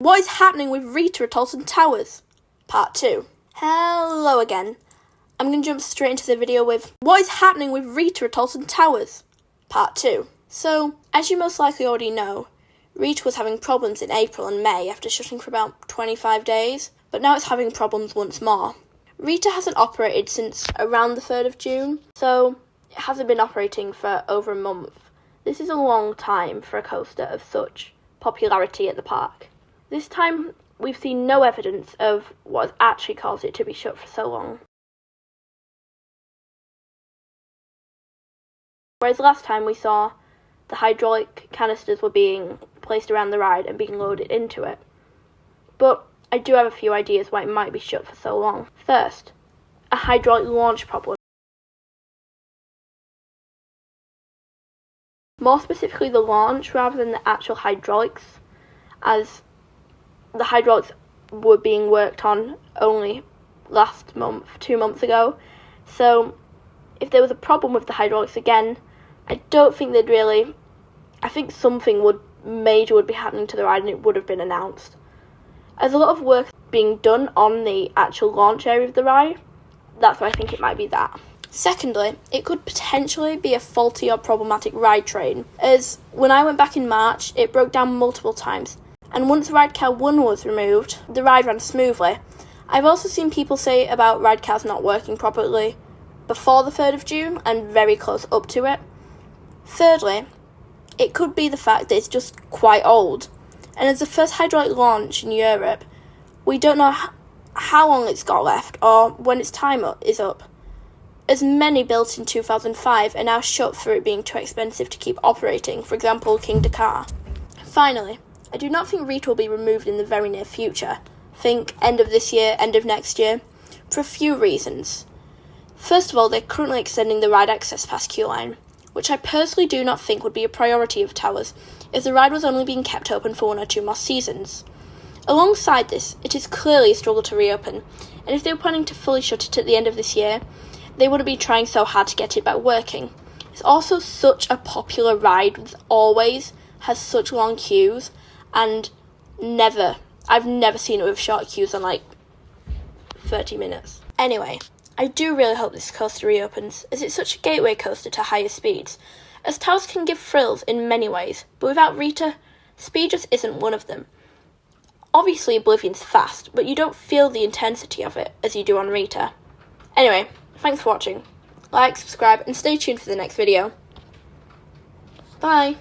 What is happening with Rita at Alton Towers? Part 2. Hello again. I'm going to jump straight into the video with what is happening with Rita at Alton Towers? Part 2. So, as you most likely already know, Rita was having problems in April and May after shutting for about 25 days, but now it's having problems once more. Rita hasn't operated since around the 3rd of June, so it hasn't been operating for over a month. This is a long time for a coaster of such popularity at the park. This time, we've seen no evidence of what has actually caused it to be shut for so long. Whereas last time we saw the hydraulic canisters were being placed around the ride and being loaded into it. But I do have a few ideas why it might be shut for so long. First, a hydraulic launch problem. More specifically the launch rather than the actual hydraulics, as the hydraulics were being worked on only last month, 2 months ago. So if there was a problem with the hydraulics again, I don't think they'd really... I think something major would be happening to the ride and it would have been announced. As a lot of work being done on the actual launch area of the ride, that's why I think it might be that. Secondly, it could potentially be a faulty or problematic ride train, as when I went back in March, it broke down multiple times, and once ride car 1 was removed, the ride ran smoothly. I've also seen people say about ride cars not working properly before the 3rd of June and very close up to it. Thirdly, it could be the fact that it's just quite old, and as the first hydraulic launch in Europe, we don't know how long it's got left or when its time is up, as many built in 2005 are now shut for it being too expensive to keep operating, for example King Dakar. Finally, I do not think Rita will be removed in the very near future. Think end of this year, end of next year, for a few reasons. First of all, they're currently extending the ride access past queue line, which I personally do not think would be a priority of Towers if the ride was only being kept open for 1 or 2 more seasons. Alongside this, it is clearly a struggle to reopen, and if they were planning to fully shut it at the end of this year, they wouldn't be trying so hard to get it back working. It's also such a popular ride with always has such long queues, and I've never seen it with short queues on like 30 minutes. Anyway, I do really hope this coaster reopens, as it's such a gateway coaster to higher speeds, as Towers can give thrills in many ways, but without Rita, speed just isn't one of them. Obviously Oblivion's fast, but you don't feel the intensity of it as you do on Rita. Anyway, thanks for watching. Like, subscribe, and stay tuned for the next video. Bye!